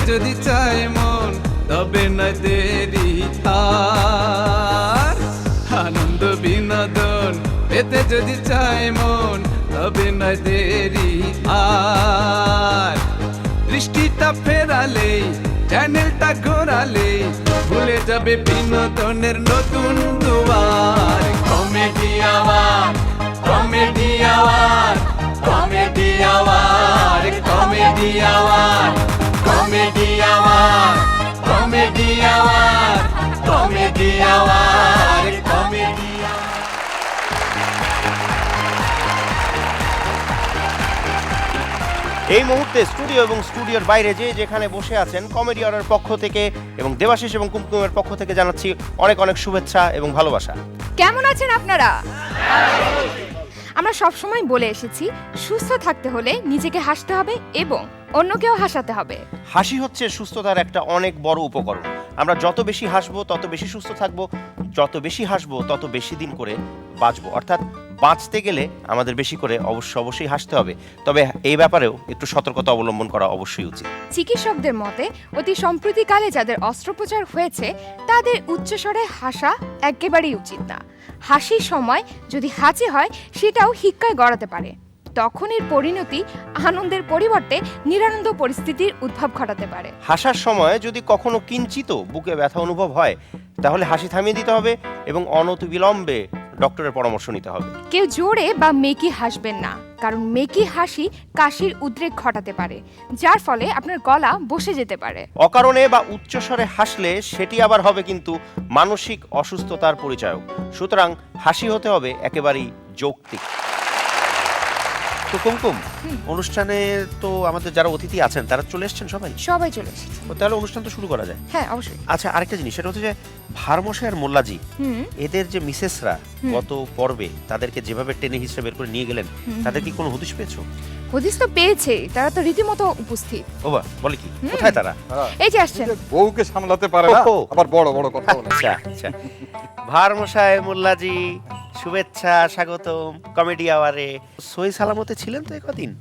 যদি চায় মন তবে নয় দেরি আর আনন্দ বিনোদন পেতে যদি চায় মন তবে নয় দেরি আর দৃষ্টিটা ফেরালে চ্যানেলটা ঘোরালে ভুলে যাবে বিনোদনের নতুন দুয়ার comedy hour comedy hour comedy hour comedy hour comedy hour comedy hour comedy hour comedy এই মুহূর্তে স্টুডিও এবং স্টুডিওর বাইরে যেখানে বসে আছেন কমেডি আওয়ারের পক্ষ থেকে এবং দেবাশিস এবং কুমকুমের পক্ষ থেকে জানাচ্ছি অনেক অনেক শুভেচ্ছা এবং ভালোবাসা। কেমন আছেন আপনারা? আমরা সব সময় বলে এসেছি সুস্থ থাকতে হলে নিজেকে হাসতে হবে এবং অন্যকেও হাসাতে হবে। হাসি হচ্ছে সুস্থতার একটা অনেক বড় উপকরণ। আমরা যত বেশি হাসবো তত বেশি সুস্থ থাকবো, যত বেশি হাসবো তত বেশি দিন করে বাঁচবো। অর্থাৎ বাঁচতে গেলে আমাদের বেশি করে অবশ্যই হাসতে হবে, তবে এই ব্যাপারেও একটু সতর্কতা অবলম্বন করা অবশ্যই উচিত। চিকিৎসকদের মতে অতি সম্প্রতিকালে যাদের অস্ত্রোপচার হয়েছে তাদের উচ্চস্বরে হাসা একেবারেই উচিত না। হাসির সময় যদি হাঁচি হয় সেটাও হিক্কায় গড়াতে পারে, তখন এর পরিণতি আনন্দের পরিবর্তে নিরানন্দ পরিস্থিতির উদ্ভব ঘটাতে পারে। হাসার সময় যদি কখনো কিঞ্চিত বুকে ব্যথা অনুভব হয় তাহলে হাসি থামিয়ে দিতে হবে এবং অনতিবিলম্বে ডক্টরের পরামর্শ নিতে হবে। কেউ জোরে বা মেকি হাসবেন না, কারণ মেকি হাসি কাশির উদ্রেক ঘটাতে পারে, যার ফলে আপনার গলা বসে যেতে পারে। অকারণে বা উচ্চস্বরে হাসলে সেটি আবার হবে কিন্তু মানসিক অসুস্থতার পরিচায়ক। সুতরাং হাসি হতে হবে একেবারেই যৌক্তিক। তো কুমকুম, অনুষ্ঠানে তো আমাদের যারা অতিথি আছেন তারা চলে এসেছেন, সবাই চলে এসেছে। তাহলে অনুষ্ঠান তো শুরু করা যায়। হ্যাঁ, অবশ্যই। আচ্ছা, আরেকটা জিনিস, সেটা হচ্ছে যে ভারমশাই আর মোল্লাজি এদের যে মিসেসরা গত পর্বে তাদেরকে যেভাবে টেনে হিসেবে বের করে নিয়ে গেলেন, তাদের কি কোনো হদিশ পেয়েছো? হদিস তো পেয়েছে, তারা তো রীতিমতো উপস্থিত। ওবা, বলে কি, কোথায় তারা? এই যে আসছেন। বউকে সামলাতে পারে না, আবার বড় বড় কথা বলে। আচ্ছা আচ্ছা, ভারমশাই, মোল্লাজি, শুভেচ্ছা, স্বাগতম কমেডি আওয়ারে। সহি সালামতে ছিলেন তো কদিন?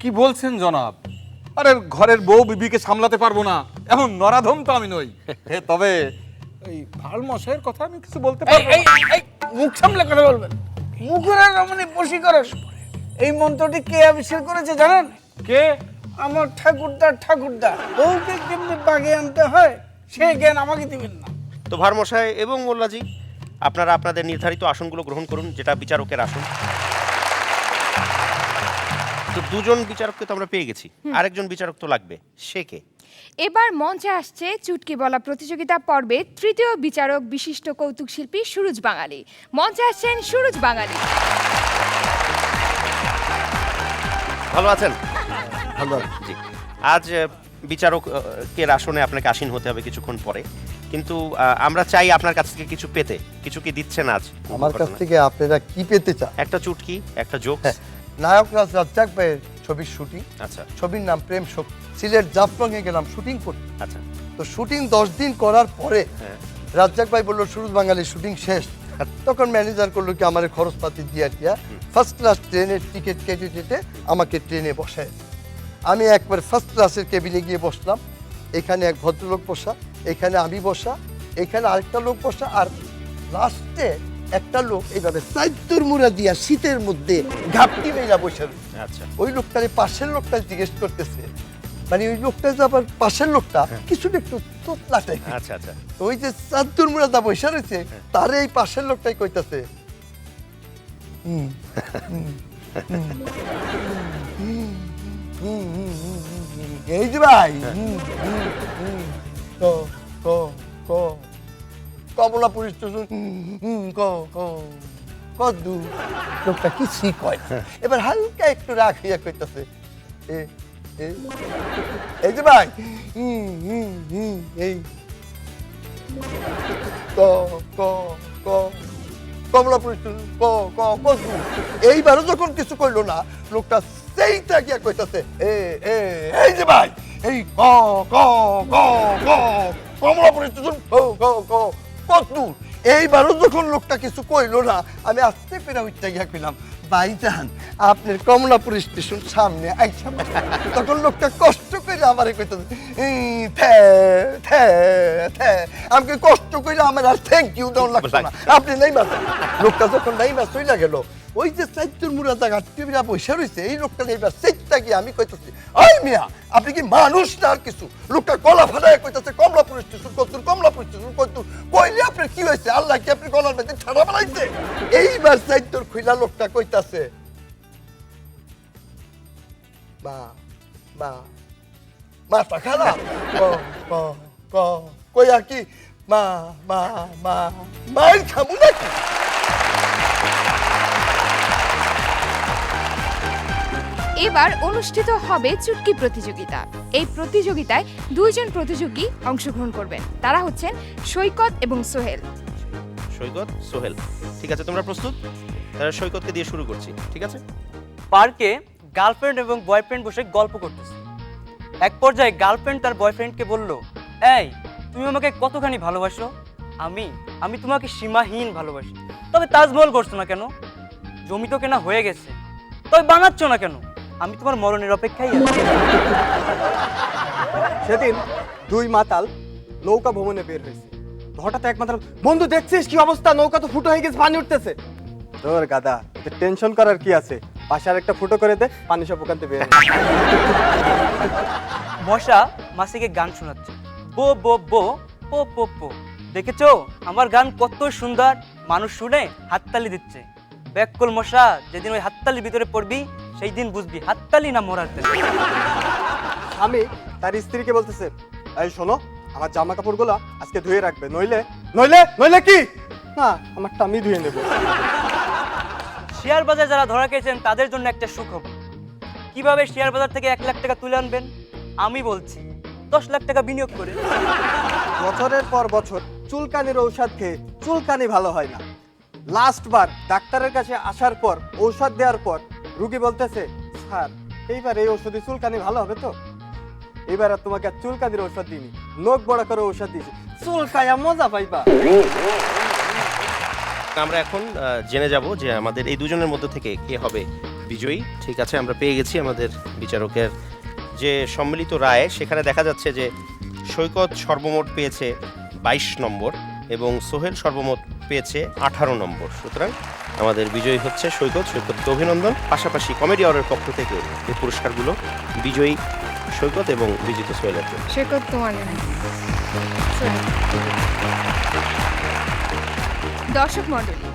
কি বলছেন জনাব? আরে ঘরের বউ বিবিকে সামলাতে পারবো না এমন নরাধম তো আমি নই। তবে এই ভাল মশাইয়ের কথা আমি কিছু বলতে পারবো না। মুখ সামলে কথা বলবেন। মুখের রমণী বশীকরণ, এই মন্ত্রটি কে আবিষ্কার করেছে জানেন? কে? আমার ঠাকুরদা। বউকে কেমনি বাগে আনতে হয় সেই জ্ঞান আমাকে দিবেন না। তো ভারমশাই এবং মোল্লাজি, আপনারা আপনাদের নির্ধারিত আসনগুলো গ্রহণ করুন, যেটা বিচারকের আসন। তো দুজন বিচারককে তো আমরা পেয়ে গেছি, আরেকজন বিচারক তো লাগবে, সে কে? এবার মঞ্চে আসছে চুটকি বলা প্রতিযোগিতা পর্বে তৃতীয় বিচারক বিশিষ্ট কৌতুক শিল্পী সুরজ বাঙালি। মঞ্চে আসছেন সুরজ বাঙালি। ভালো আছেন? ভালো। জি। আজ বিচারকের আসনে আপনাকে আসীন হতে হবে কিছুক্ষণ পরে, কিন্তু আমরা চাই আপনার কাছ থেকে কিছু পেতে। কিছু কি দিচ্ছেন আজ? আমার কাছ থেকে আপনারা কি পেতে চান? একটা চুটকি, একটা জোক। নায়ক রাজ্জাক ভাইয়ের ছবির শুটিং। আচ্ছা। ছবির নাম প্রেম শক্তি। সিলেট জাফলংয়ে গেলাম শুটিং করতে। আচ্ছা। তো শুটিং 10 দিন করার পরে রাজ্জাক ভাই বললো সুরজ বাঙালির শুটিং শেষ। তখন ম্যানেজার করলো কি আমার খরচপাতি দিয়া ফার্স্ট ক্লাস ট্রেনের টিকিট কেটে আমাকে ট্রেনে বসায়। আমি একবার ফার্স্ট ক্লাসের কেবিনে গিয়ে বসলাম। এখানে এক ভদ্রলোক বসা, এখানে আমি বসা, এখানে আরেকটা লোক বসা, আর লাস্টে একটা লোক এইভাবে চাইতুর মুড়া দিয়া শীতের মধ্যে ঘাপটি মেলা বসে। আচ্ছা। ওই লোকটারে পাশের লোকটা জিজ্ঞেস করতেছে, মানে ওই লোকটা যে আবার পাশের লোকটা কিছুটা একটু তোতলা টাইপের। আচ্ছা আচ্ছা। ওই যে চাইতুর মুড়া দা বসে রয়েছে তারে এই পাশের লোকটাই কইতাছে, এই যে ভাই কমলাপুর স্টেশন কদ্দু। লোকটা কিছুই কয় না। এবার হালকা একটু রাগ হইয়া কইতাছে, এই যে ভাই এই কমলাপুর স্টেশন কদ্দু। এইবারও যখন কিছু কইলো না, লোকটা সেইটা গিয়া কইতাছে, এই যে ভাই এই কমলাপুর স্টেশন কদ্দু। এইবারও যখন লোকটা কিছু কইলো না, আমি আস্তে করে উঠতে গিয়া কইলাম, ভাইজান আপনার কমলাপুর স্টেশন সামনে আইসা বসে। তখন লোকটা কষ্ট করে আমারে কইতেছে আমাকে কষ্ট করে আমার আর থ্যাংক ইউ দেওয়ার লাগছে না, আপনি নাই বাসেন। লোকটা যখন নাই বাস চইলা গেল, ওই যে চাইতুর মুরাদা ঘাটতিরা পয়সা রয়েছে, এই লোকটা নেই বাস চেকটা গিয়ে আমি কইতেছি ওই মিয়া আপনি কি মানুষ না আর কিছু? লোকটা গলা ফাটায় কইতেছে কমলাপুর স্টেশন কতুর, কমলাপুর স্টেশন কতুর। কইলে আপনার কি হয়েছে? আল্লাহ কি আপনি গলার মধ্যে ঠাড়া বানাইছে? এইবার চাইতুর খুইলা লোকটা কইতাছে মা মা মাথা খারাপ কইয়া কি মা মা মা মায়ের খামু নাকি? এবার অনুষ্ঠিত হবে চুটকি প্রতিযোগিতা। এই প্রতিযোগিতায় 2 জন প্রতিযোগী অংশগ্রহণ করবেন। তারা হচ্ছেন সৈকত এবং সোহেল। সৈকত, সোহেল, ঠিক আছে, তোমরা প্রস্তুত? তাহলে সৈকতকে দিয়ে শুরু করছি, ঠিক আছে? পার্কে গার্লফ্রেন্ড এবং বয়ফ্রেন্ড বসে গল্প করতেছে। এক পর্যায়ে গার্লফ্রেন্ড তার বয়ফ্রেন্ডকে বলল, এই তুমি আমাকে কতখানি ভালোবাসো? আমি তোমাকে সীমাহীন ভালোবাসি। তবে তাজমহল করছো না কেন? জমি তো কেনা হয়ে গেছে, তবে বানাচ্ছ না কেন? আমি তোমার মরণের অপেক্ষায় আছি। সেদিন 2 মাতাল নৌকা ভ্রমণে বের হয়েছে। হঠাৎ এক মাতাল, বন্ধু দেখছিস কি অবস্থা, নৌকা তো ফুটো হয়ে গেছে, পানি উঠতেছে। তোর গাদা, এতে টেনশন করার কি আছে? পাশে আরেকটা ফুটো করে দে, পানি সব ওখান থেকে বের হয়। মশা মাসিকে গান শোনাচ্ছে, বো বো বো পো পো পো। দেখেছো আমার গান কত সুন্দর? মানুষ শুনে হাততালি দিচ্ছে। ব্যাককল মশা, যেদিন ওই হাততালির ভিতরে পড়বি সেই দিন বুঝবি হাততালি না মরার তালি। আমি তার স্ত্রীকে বলতেছে, এই শোনো, আমার জামা কাপড়গুলো আজকে ধুয়ে রাখবে, নইলে নইলে নইলে কি না আমারটা আমি ধুয়ে নেব। শেয়ার বাজার যারা ধরা খেয়েছেন তাদের জন্য একটা সুখবর। কিভাবে শেয়ার বাজার থেকে 1 লাখ টাকা তুলে আনবেন? আমি বলছি, 10 লাখ টাকা বিনিয়োগ করে। বছরের পর বছর চুলকানির ঔষধ খেয়ে চুলকানি ভালো হয় না। লাস্ট বার ডাক্তারের কাছে আসার পর ঔষধ দেওয়ার পর রুগী বলতেছে, স্যার এইবার এই ঔষধে চুলকানি ভালো হবে তো? এবার আর তোমাকে আর চুলকানির ঔষধ দিইনি, নখ বড় করে ঔষধ দিয়েছি, চুলকায়া মজা পাইবা। আমরা এখন জেনে যাব যে আমাদের এই দুজনের মধ্যে থেকে কে হবে বিজয়ী। ঠিক আছে, আমরা পেয়ে গেছি আমাদের বিচারকের যে সম্মিলিত রায়। সেখানে দেখা যাচ্ছে যে সৈকত সর্বমোট পেয়েছে 22 নম্বর এবং সোহেল সর্বমোট পেয়েছে 18 নম্বর। সুতরাং আমাদের বিজয়ী হচ্ছে সৈকত। সৈকতকে অভিনন্দন। পাশাপাশি কমেডি আওয়ারের পক্ষ থেকে এই পুরস্কারগুলো বিজয়ী সৈকত এবং বিজিত সোহেলের জন্য। সৈকত তোমার জন্য। দর্শক মণ্ডলী,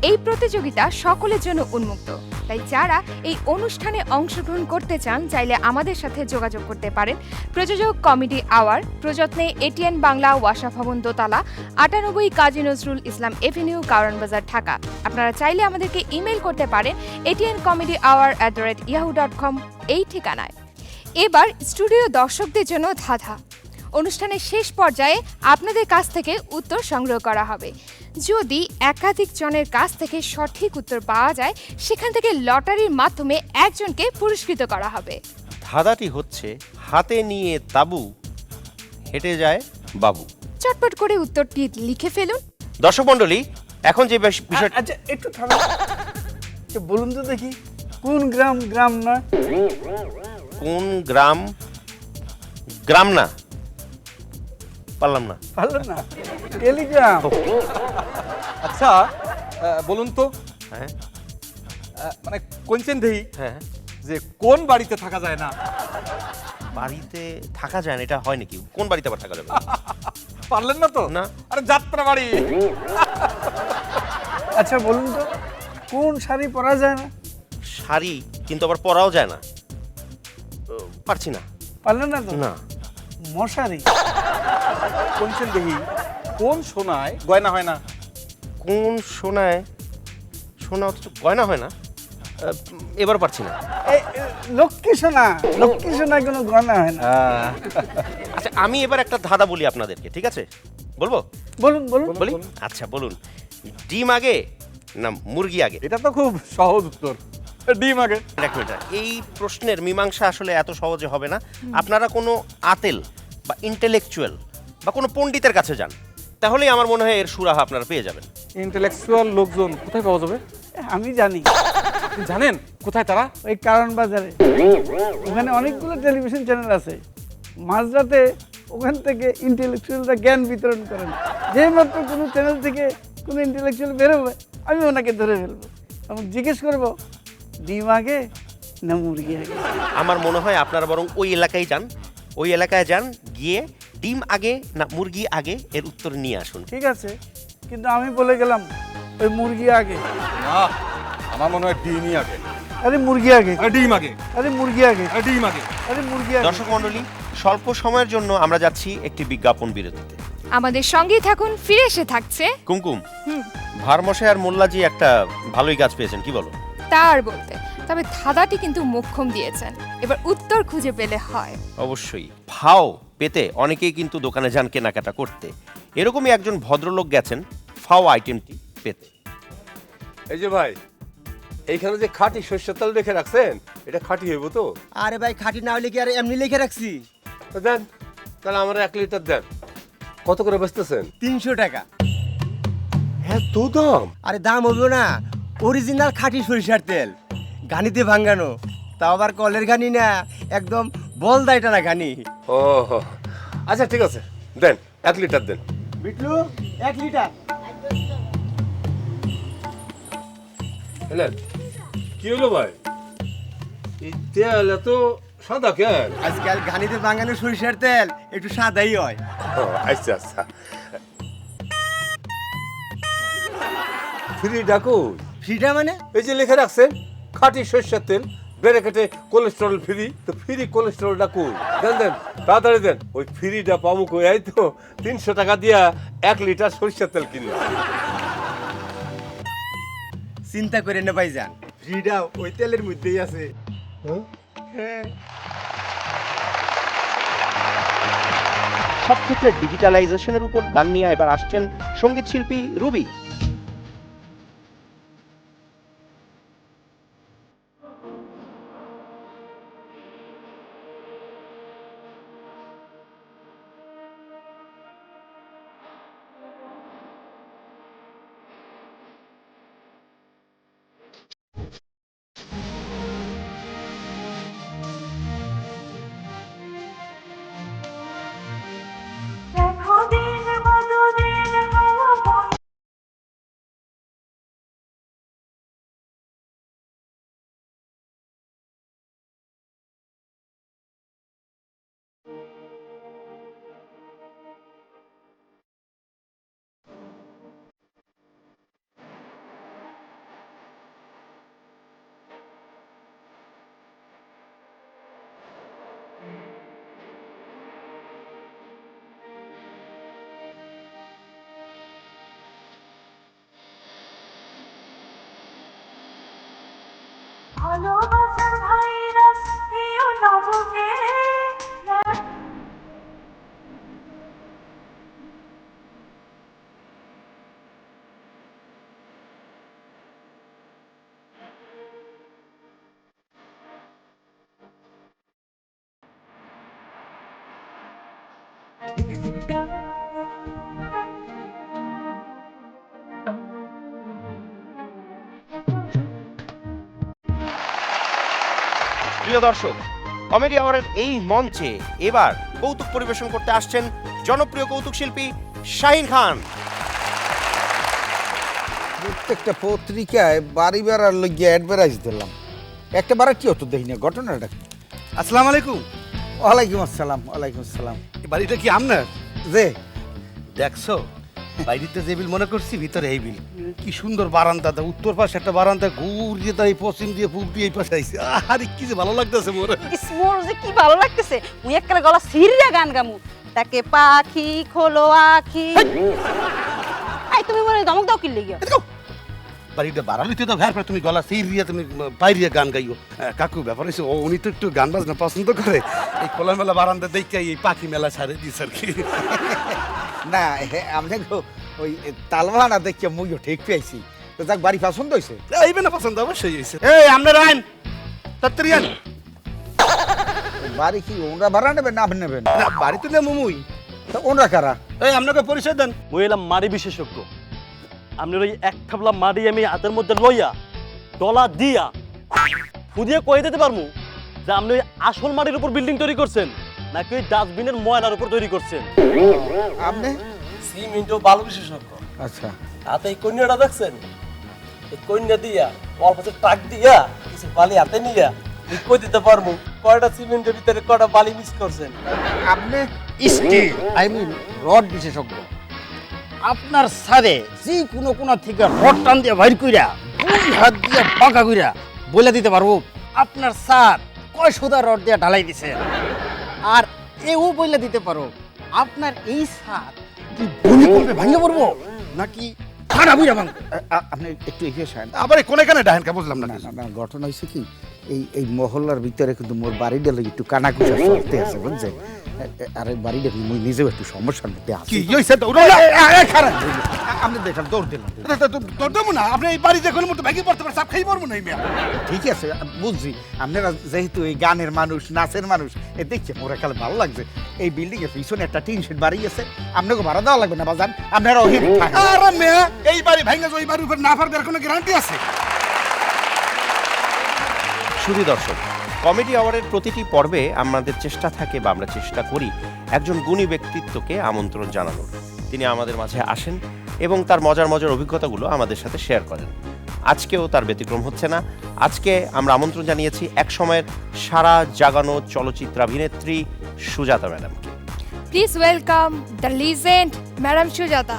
এই প্রতিযোগিতা সকলের জন্য উন্মুক্ত, তাই যারা এই অনুষ্ঠানে অংশগ্রহণ করতে চান চাইলে আমাদের সাথে যোগাযোগ করতে পারেন। প্রযোজক কমেডি আওয়ার, প্রযত্নে এটিএন বাংলা, ওয়াসা ভবন, দোতলা, 98 কাজী নজরুল ইসলাম এভিনিউ, কারণ বাজার, ঢাকা। আপনারা চাইলে আমাদেরকে ইমেল করতে পারেন atncomedyhour@yahoo.com এই ঠিকানায়। এবার স্টুডিও দর্শকদের জন্য ধাঁধা। অনুষ্ঠানের শেষ পর্যায়ে আপনাদের কাছ থেকে উত্তর সংগ্রহ করা হবে। যদি একাধিক জনের কাছ থেকে সঠিক উত্তর পাওয়া যায়, সেখান থেকে লটারির মাধ্যমে একজনকে পুরস্কৃত করা হবে। ধাঁধাটি হচ্ছে, হাতে নিয়ে তাবু হেঁটে যায় বাবু। চটপট করে উত্তরটি লিখে ফেলুন। দর্শক মণ্ডলী, এখন যে বিষয়টা, আচ্ছা একটু থামো, বলুন তো দেখি কোন গ্রাম? গ্রাম না, কোন গ্রাম? গ্রাম না, পারলাম না। ভালো না, টেলিগ্রাম। আচ্ছা বলুন তো, হ্যাঁ মানে কোনচেন দেই হ্যাঁ, যে কোন বাড়িতে থাকা যায় না? বাড়িতে থাকা যায় না, এটা হয় নাকি? কোন বাড়িতে আবার থাকা যাবে? পারলেন না তো? না। আরে যাত্রা বাড়ি। আচ্ছা বলুন তো, কোন শাড়ি পরা যায় না? শাড়ি কিন্তু আবার পরাও যায় না। পারছি না। পারলেন না তো? না। মশারি। কোনচেন দেহি কোন সোনায় গয়না হয় না? কোন সোনায় সোনা অথচ গয়না হয় না? এবার পারছি না। এই লক্ষ্মী সোনা, লক্ষ্মী সোনায় কোনো গয়না হয় না। আচ্ছা, আমি এবার একটা ধাঁধা বলি আপনাদেরকে, ঠিক আছে? বলবো? বলুন বলুন বলি? আচ্ছা বলুন, ডিম আগে না মুরগি আগে? এটা তো খুব সহজ উত্তর, ডিম আগে। এক মিনিট, এই প্রশ্নের মীমাংসা আসলে এত সহজে হবে না। আপনারা কোনো আতেল বা ইন্টেলেকচুয়াল বা কোনো পণ্ডিতের কাছে যান, তাহলেই আমার মনে হয় এর সুরাহা আপনারা পেয়ে যাবেন। ইন্টেলেকচুয়াল লোকজন কোথায় পাওয়া যাবে? আমি জানি। আপনি জানেন কোথায় তারা? ওই কারণ বাজারে ওখানে অনেকগুলো টেলিভিশন চ্যানেল আছে। মাঝরাতে ওখান থেকে ইন্টেলেকচুয়ালরা জ্ঞান বিতরণ করেন। যেই মাত্র কোনো চ্যানেল থেকে কোনো ইন্টেলেকচুয়াল বেরোবে আমি ওনাকে ধরে ফেলবো এবং জিজ্ঞেস করবো ডিম আগে না মুরগি আগে। আমার মনে হয় আপনারা বরং ওই এলাকায় যান, ওই এলাকায় যান, গিয়ে ডিম আগে না মুরগি আগে এর উত্তর নিয়ে আসুন। ঠিক আছে, কিন্তু আমি বলে গেলাম ওই মুরগি আগে। না, আমার মনে হয় ডিমই আগে। আরে মুরগি আগে, আরে ডিম আগে, আরে মুরগি আগে, আরে ডিম আগে। আরে মুরগি আগে। দর্শক মণ্ডলী, স্বল্প সময়ের জন্য আমরা যাচ্ছি একটি বিজ্ঞাপন বিরতিতে। আমাদের সঙ্গেই থাকুন, ফিরে এসে থাকছে কুমকুম, ভারমশাই আর মোল্লাজি একটা ভালোই কাজ পেয়েছেন, কি বলো? তার বলতে, তবে ধাঁধাটি কিন্তু মোক্ষম দিয়েছেন। এবার উত্তর খুঁজে পেলে হয়। অবশ্যই। ফাও পেতে অনেকেই কিন্তু দোকানে যান কেনাকাটা করতে। এরকমই একজন ভদ্রলোক গেছেন ফাও আইটেমটি পেতে। এই যে ভাই, এইখানে যে খাঁটি সর্ষের তেল রেখে রাখছেন, এটা খাঁটি হইব তো? আরে ভাই খাঁটি না হলে কি আর এমনি লিখে রাখছি? তো দেন, তাহলে আমার 1 লিটার দেন। কত করে বেচতেছেন? 300 টাকা। হ্যাঁ, তো দাম। আরে দাম হইব না, অরিজিনাল খাঁটি সরিষার তেল, ঘানিতে ভাঙ্গানো, তাও আবার কলের ঘানি না, একদম বলদাইটা না ঘানি। ও আচ্ছা, ঠিক আছে, দেন 1 লিটার দেন। বিটলু 1 লিটার। হ্যাঁ, কি হলো ভাই? এই তেল এত সাদা কেন? আজকাল ঘানিতে ভাঙ্গানো সরিষার তেল একটু সাদাই হয়। আচ্ছা আচ্ছা। ফ্রি ডাকুন। ফ্রিটা মানে? এই যে লিখে রাখছেন খাঁটি সর্ষের তেল, ব্র্যাকেটে কোলেস্টেরল ফ্রি, তো ফ্রি কোলেস্টেরল ডাকুন। দেন দেন, তাড়াতাড়ি দেন। ওই ফ্রিটা পাবো কই? এই তো 300 টাকা দিয়া 1 লিটার সরিষার তেল কিনলাম। চিন্তা করে না ভাইজান, ফ্রিটা ওই তেলের মধ্যেই আছে। সব ক্ষেত্রে ডিজিটালাইজেশনের উপর গান নিয়ে এবার আসছেন সঙ্গীত শিল্পী রুবি। ভালোবাসার ভাইরাস প্রিয় নবকে প্রিয় দর্শক, কমেডি আওয়ারের এই মঞ্চে এবার কৌতুক পরিবেশন করতে আসছেন জনপ্রিয় কৌতুক শিল্পী শাহিন খান। প্রত্যেকটা পত্রিকায় বাড়ি বেড়ার লইয়া অ্যাডভার্টাইজ দিলাম, একটা বারে কি হতো দেখি না, ঘটনাটা কি? আসসালামু আলাইকুম। ওয়ালাইকুম আসসালাম। ওয়ালাইকুম আসসালাম। এই বাড়িটা কি আপনার? যে দেখছো, বাইরেতে যে বিল মনে করছি, ভিতরে এই বিল। কি সুন্দর বারান্দা, উত্তর পাশে একটা বারান্দা, ঘুরিয়ে তাই পশ্চিম দিয়ে পূব দিয়ে এই পাশে আইছে। আরে কি যে ভালো লাগতেছে মোর। মোর যে কি ভালো লাগতেছে, মুই একবারে গলা সিরিয়া গান গামু। তাকে পাখি খোলো আখি। আই তুমি মনে দমক দাও কি লাগি? বাড়িটা বাড়ালিতে তো ঘর পর তুমি গলা সিরিয়া তুমি বাইরিয়া গান গাইও। কাকু ব্যাপার হইছে, উনি তো একটু গান বাজনা পছন্দ করে। এই খোলামেলা বারান্দা দেখে এই পাখি মেলা ছাড়ে দিস আর কি। না আপনি ওই তালবাহানা দেখে মুইও ঠিক পেয়েছি, তো যাক বাড়ি পছন্দ হয়েছে। এইবে না পছন্দ অবশ্যই হয়েছে। এই আপনার আইন তাড়াতাড়ি আন। বাড়ি কি ওনরা ভাড়া নেবেন না আপনি নেবেন? না, বাড়ি তো নেবো মুই। তা ওনরা কারা? এই আপনাকে পরিচয় দেন। মই এলাম মারি বিশেষজ্ঞ। আপনার ওই এক থাবলা মারি আমি হাতের মধ্যে লইয়া ডলা দিয়া ফুদিয়ে কয়ে দিতে পারবো যে আপনি ওই আসল মাটির উপর বিল্ডিং তৈরি করছেন নাকি ওই ডাস্টবিনের ময়লার উপর তৈরি করছেন? আপনি সিমেন্ট ও বালু বিশেষজ্ঞ। আচ্ছা হাতে এই কন্যাটা দেখছেন, এই কন্যা দিয়া অল্প টাক দিয়া কিছু বালি হাতে নিয়া কই দিতে পারবো কয়টা সিমেন্টের ভিতরে কয়টা বালি মিক্স করছেন। আপনি স্টিল আই মিন রড বিশেষজ্ঞ। আপনার সারে যে কোনো কোনা থেকে রড টান দিয়ে বাইর কইরা 2 হাত দিয়ে পাকা কইরা বলে দিতে পারবো আপনার স্যার কয় সোদা রড দিয়ে ঢালাই দিছেন। আর এও বলে দিতে পারো আপনার এই স্যার কি ভূমিকম্পে ভাঙে পড়বো নাকি খারাপ হইয়া ভাঙবে। আপনি একটু এগিয়ে আসেন। আবার কোনে কানে ডাহেন কা বুঝলাম না। না ঘটনা হয়েছে কি এই মহল্লার ভিতরে কিন্তু মোর বাড়িটা লাগি একটু কানাকুচা চলতে আছে বুঝছেন। আর এই বাড়িটা মুই নিজেও একটু সমস্যার মধ্যে আছি। কি হইছে তো খারাপ আপনি দেখেন দৌড় দিলাম দৌড় দেবো না। আপনি এই বাড়ি দেখুন মতো ভেঙে পড়তে পারে সাপ খাই মরবো না। ঠিক আছে বুঝছি আপনারা যেহেতু এই গানের মানুষ নাচের মানুষ এ দেখছে মোরা খেলে ভালো লাগছে। এই বিল্ডিং এর পিছনে একটা টিন শেড বাড়ি আছে, আপনাকে ভাড়া দেওয়া লাগবে না বাজান, আপনারা ওখানে থাকেন। আরে মেয়ে এই বাড়ি ভেঙে ওই বাড়ির উপর না পারবে কোনো গ্যারান্টি আছে? শুধু দর্শক, কমেডি আওয়ারের প্রতিটি পর্বে আমাদের চেষ্টা থাকে বা আমরা চেষ্টা করি একজন গুণী ব্যক্তিত্বকে আমন্ত্রণ জানানোর। তিনি আমাদের মাঝে আসেন এবং তার মজার মজার অভিজ্ঞতাগুলো আমাদের সাথে শেয়ার করেন। আজকেও তার ব্যতিক্রম হচ্ছে না। আজকে আমরা আমন্ত্রণ জানিয়েছি একসময়ের সারা জাগানো চলচ্চিত্রাভিনেত্রী সুজাতা ম্যাডামকে। Please welcome the legend madam Sujata.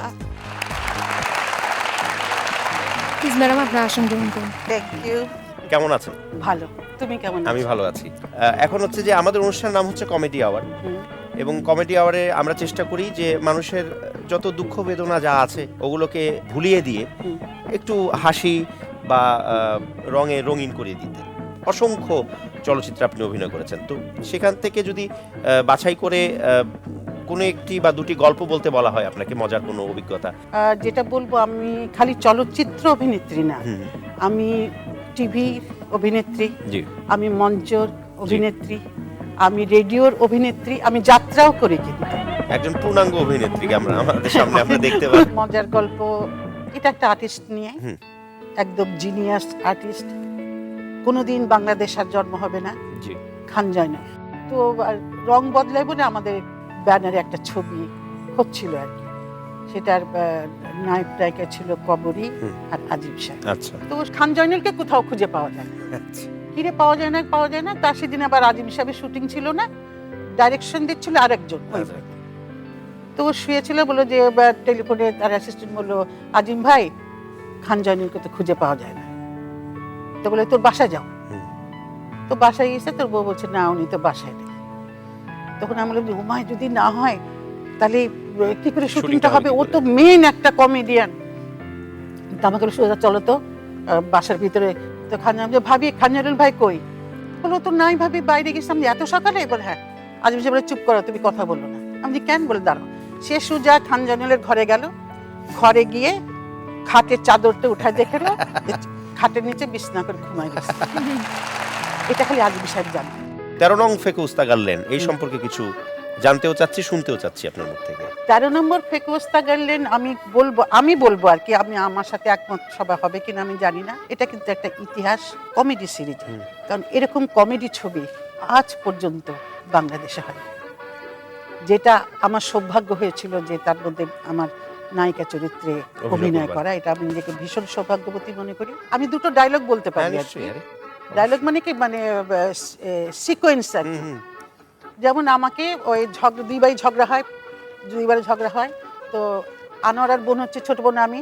Please madam আপনার আসন গ্রহণ করুন। Thank you. কেমন আছেন? ভালো, তুমি কেমন আছো? আমি ভালো আছি। এখন হচ্ছে যে আমাদের অনুষ্ঠানের নাম হচ্ছে কমেডি আওয়ার, এবং কমেডি আওয়ারে আমরা চেষ্টা করি যে মানুষের যত দুঃখ বেদনা যা আছে ওগুলোকে ভুলিয়ে দিয়ে একটু হাসি বা রঙে রঙিন করিয়ে দিতে। অসংখ্য চলচ্চিত্রে আপনি অভিনয় করেছেন, তো সেখান থেকে যদি বাছাই করে কোনো একটি বা দুটি গল্প বলতে বলা হয় আপনাকে, মজার কোনো অভিজ্ঞতা। যেটা বলবো, আমি খালি চলচ্চিত্র অভিনেত্রী না, আমি টিভি অভিনেত্রী, আমি মঞ্চর অভিনেত্রী, আমি রেডিওর অভিনেত্রী, আমি যাত্রাও করি। কিন্তু একজন পূর্ণাঙ্গ অভিনেত্রীকে আমরা আমাদের সামনে আমরা দেখতে পাই। মজার গল্প, এটা একটা আর্টিস্ট নিয়ে, একদম জিনিয়াস আর্টিস্ট, কোনোদিন বাংলাদেশ আর জন্ম হবে না, খান জয়না। তো রং বদলায় বলে আমাদের ব্যানারে একটা ছবি হচ্ছিল আর কি, সেটার নায়ক নায়িকা ছিল কবরী আর আজিম সাহেব। তো খান জয়নালকে কোথাও খুঁজে পাওয়া যায় না, কিরে পাওয়া যায় না। তার সেদিন আবার আজিম সাহেবের শুটিং ছিল না, ডাইরেকশন দিচ্ছিল আরেকজন। তো ও শুয়েছিল, বললো যে টেলিফোনে তার অ্যাসিস্ট্যান্ট বললো, আজিম ভাই খান জয়নালকে তো খুঁজে পাওয়া যায় না। তো বলে তোর বাসায় যাও। তো বাসায় গেছে, তোর বউ বলছে না উনি তো বাসায় নেই। তখন আমি বললাম উমায় যদি না হয় তাহলে কি করে শুটিংটা হবে, ও তো মেইন একটা কমেডিয়ান। তো আমাকে সোজা চলো তো বাসার ভিতরে। তো খান জয়নাল ভাবি খান জয়নাল ভাই কই? বলো তো নাই ভাবি বাইরে গেছিলাম। এত সকালে? বলে হ্যাঁ। আজিম সাহেব বলে চুপ করো, তুমি কথা বলো না। আমি কেন? বলে দাঁড়াও। সে সোজা খান জয়নালের ঘরে গেল, ঘরে গিয়ে খাটের চাদরটা উঠায় দেখে খাটের নিচে বিছনা করে ঘুমাই গেছে। এটা খালি আজিম সাহেব জানে। 13 নং ফেকু উস্তাগারলেন, এই সম্পর্কে কিছু জানতেও চাচ্ছি, শুনতেও চাচ্ছি আপনার মুখ থেকে। 13 নম্বর ফেকু উস্তাগারলেন আমি বলবো আর কি, আমি আমার সাথে একমত সবাই হবে কিনা আমি জানি না। এটা কিন্তু একটা ইতিহাস কমেডি সিরিজ, কারণ এরকম কমেডি ছবি আজ পর্যন্ত বাংলাদেশে হয়, যেটা আমার সৌভাগ্য হয়েছিল যে তার মধ্যে আমার নায়িকা চরিত্রে অভিনয় করা। এটা আমি নিজেকে ভীষণ সৌভাগ্যবতী মনে করি। আমি দুটো ডায়লগ বলতে পারি। ডায়লগ মানে কি, মানে সিকোয়েন্স আর কি। যেমন আমাকে ওই দুইবারই ঝগড়া হয়। তো আনোয়ারার বোন হচ্ছে ছোট বোন আমি।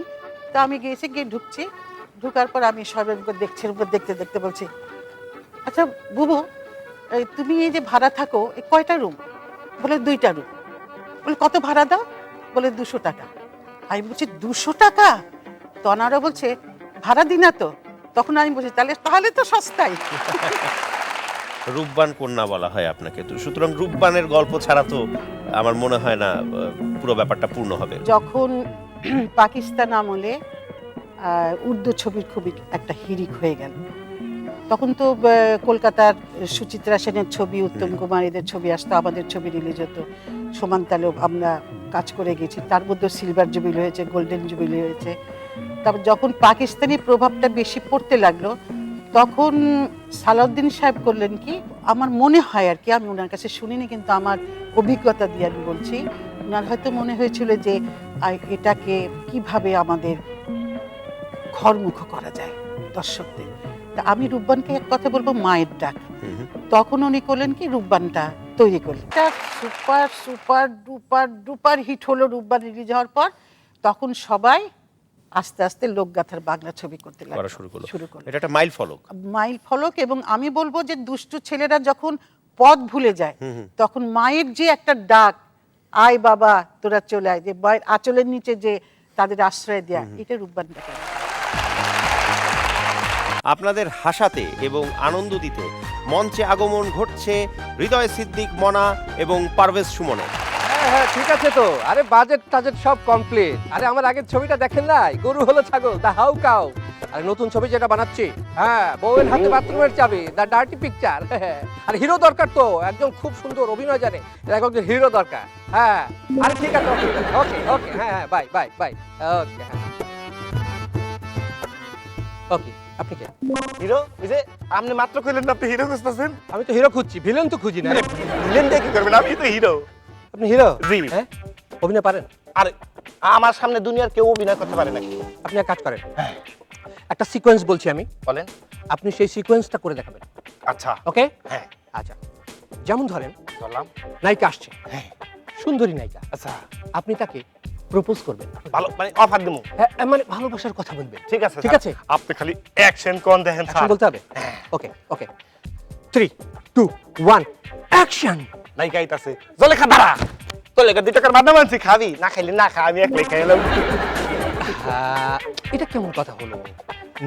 তো আমি গিয়ে ঢুকছি, ঢুকার পর আমি সবের উপর দেখতে বলছি, আচ্ছা বুবু তুমি এই যে ভাড়া থাকো কয়টা রুম? বলে 2টা রুম। বলে কত ভাড়া দাও? বলে 200 টাকা। আমি বলছি 200 টাকা? তো আনোয়ারা বলছে ভাড়া দিই না তো। তখন আমি বলছি তাহলে তো সস্তাই। রূপবান কন্যা বলা হয় আপনাকে, তো সুতরাং রূপবানের গল্প ছাড়া তো আমার মনে হয় না পুরো ব্যাপারটা পূর্ণ হবে। যখন পাকিস্তান আমলে উর্দু ছবির খুবই একটা হিরিক হয়ে গেল, তখন তো কলকাতার সুচিত্রা সেনের ছবি, উত্তম কুমার এদের ছবি আসতো, আমাদের ছবি রিলিজ হতো সমান তালে। আমরা কাজ করে গেছি, তার মধ্যে সিলভার জুবিলি হয়েছে, গোল্ডেন জুবিলি হয়েছে। তারপর যখন পাকিস্তানি প্রভাবটা বেশি পড়তে লাগলো, তখন সালাউদ্দিন সাহেব করলেন কি, আমার মনে হয় আর কি, আমি ওনার কাছে শুনিনি কিন্তু আমার অভিজ্ঞতা দিয়ে আমি বলছি, ওনার হয়তো মনে হয়েছিল যে এটাকে কিভাবে আমাদের ঘরমুখ করা যায় দর্শকদের। তা আমি রূপবানকে এক কথা বলবো, মায়ের ডাক। তখন উনি করলেন কি, রূপবানটা তৈরি করলেন। এটা super super duper duper hit হলো রূপবান রিলিজ হওয়ার পর। তখন সবাই আস্তে আস্তে লোকগাথার বাংলা ছবি করতে শুরু করলো। এটা একটা মাইল ফলক। মাইল ফলক। এবং আমি বলবো যে দুষ্টু ছেলেরা যখন পথ ভুলে যায় তখন মায়ের যে একটা ডাক, আয় বাবা তোরা চলে আয়, যে মায়ের আঁচলের নিচে যে তাদের আশ্রয় দেয়া, এটা রূপবান ডাক। আপনাদের হাসাতে এবং আনন্দ দিতে মঞ্চে আগমন ঘটছে হৃদয় সিদ্দিক, মনা এবং পারভেজ সুমনের। হ্যাঁ ঠিক আছে তো, আরে বাজেট টাজেট সব কমপ্লিট। আরে আমার আগের ছবিটা দেখেন নাই, গরু হলো ছাগল, দা হাউ কাউ। আরে নতুন ছবি যেটা বানাচ্ছি, হ্যাঁ, বউয়ের হাতে বাথরুমের চাবি, দা ডার্টি পিকচার। আর হিরো দরকার তো, একদম খুব সুন্দর অভিনয় জানে, একজন হিরো দরকার। হ্যাঁ আরে ঠিক আছে, ওকে ওকে, হ্যাঁ হ্যাঁ, বাই বাই বাই, ওকে হ্যাঁ ওকে। আপনি কে? হিরো? ওই যে আপনি মাত্র কইলেন না আপনি হিরো খুঁজতেছেন। আমি তো হিরো খুঁজছি, ভিলেন তো খুঁজি না। ভিলেন দিয়ে কি করবেন? আমি তো হিরো। আপনি হিরো? জি। হ্যাঁ, অভিনয় পারেন? আরে আমার সামনে দুনিয়ার কেউ অভিনয় করতে পারে নাকি? আপনি এক কাজ করেন, একটা সিকোয়েন্স বলছি আমি, বলেন। আপনি সেই সিকোয়েন্সটা করে দেখাবেন। আচ্ছা ওকে? হ্যাঁ আচ্ছা, যেমন ধরেন ধরলাম নায়িকা আসছে, হ্যাঁ, সুন্দরী নায়িকা। আচ্ছা, আপনি তাকে প্রপোজ করবেন, ভালো মানে অফার দেবো। হ্যাঁ, মানে ভালোবাসার কথা বলবেন। ঠিক আছে ঠিক আছে, আপনি খালি অ্যাকশন কোন দেখেন অ্যাকশন স্যার। বলতে হবে। ওকে ওকে, 3 2 1 অ্যাকশন। নায়িকা আইতাছে, জলেখা দাঁড়া, তোর লেগে 2 টাকার বাদাম আনছি, খাবি? না খাইলে না খা, আমি একলাই খাই এলাম। এটা কেমন কথা হলো?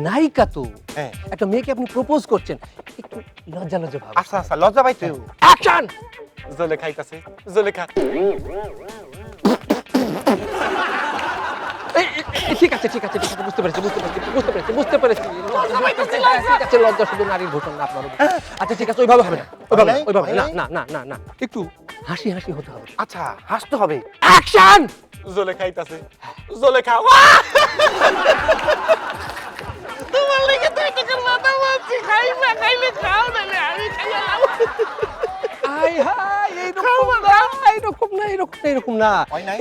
নায়িকা তো, হ্যাঁ, একটা মেয়েকে আপনি প্রপোজ করছেন, একটু লজ্জা লজ্জা ভাব। আচ্ছা আচ্ছা, লজ্জা পাই তুই। অ্যাকশন। জলেখা আইতাছে, জলেখা। ঠিক আছে ঠিক আছে ঠিক আছে, বুঝতে পেরেছি বুঝতে পেরেছি বুঝতে পেরেছি বুঝতে পেরেছি। ঠিক আছে, লজ্জা শুধু নারীর ভূষণ না আপনার। আচ্ছা ঠিক আছে, ওইভাবে হবে না, ওইভাবে না, না না না না, একটু হাসি হাসি হতে হবে। আচ্ছা, হাসতে হবে। অ্যাকশন। জলেখা আইতাছে, জলেখা। তোমার লেগে 2 টাকার বাদাম আনছি, খাইবা? খাইলে খাও, নালে আমি খাইলাম। আই হাই, এইরকম না, এইরকম না, এরকম না, এরকম না,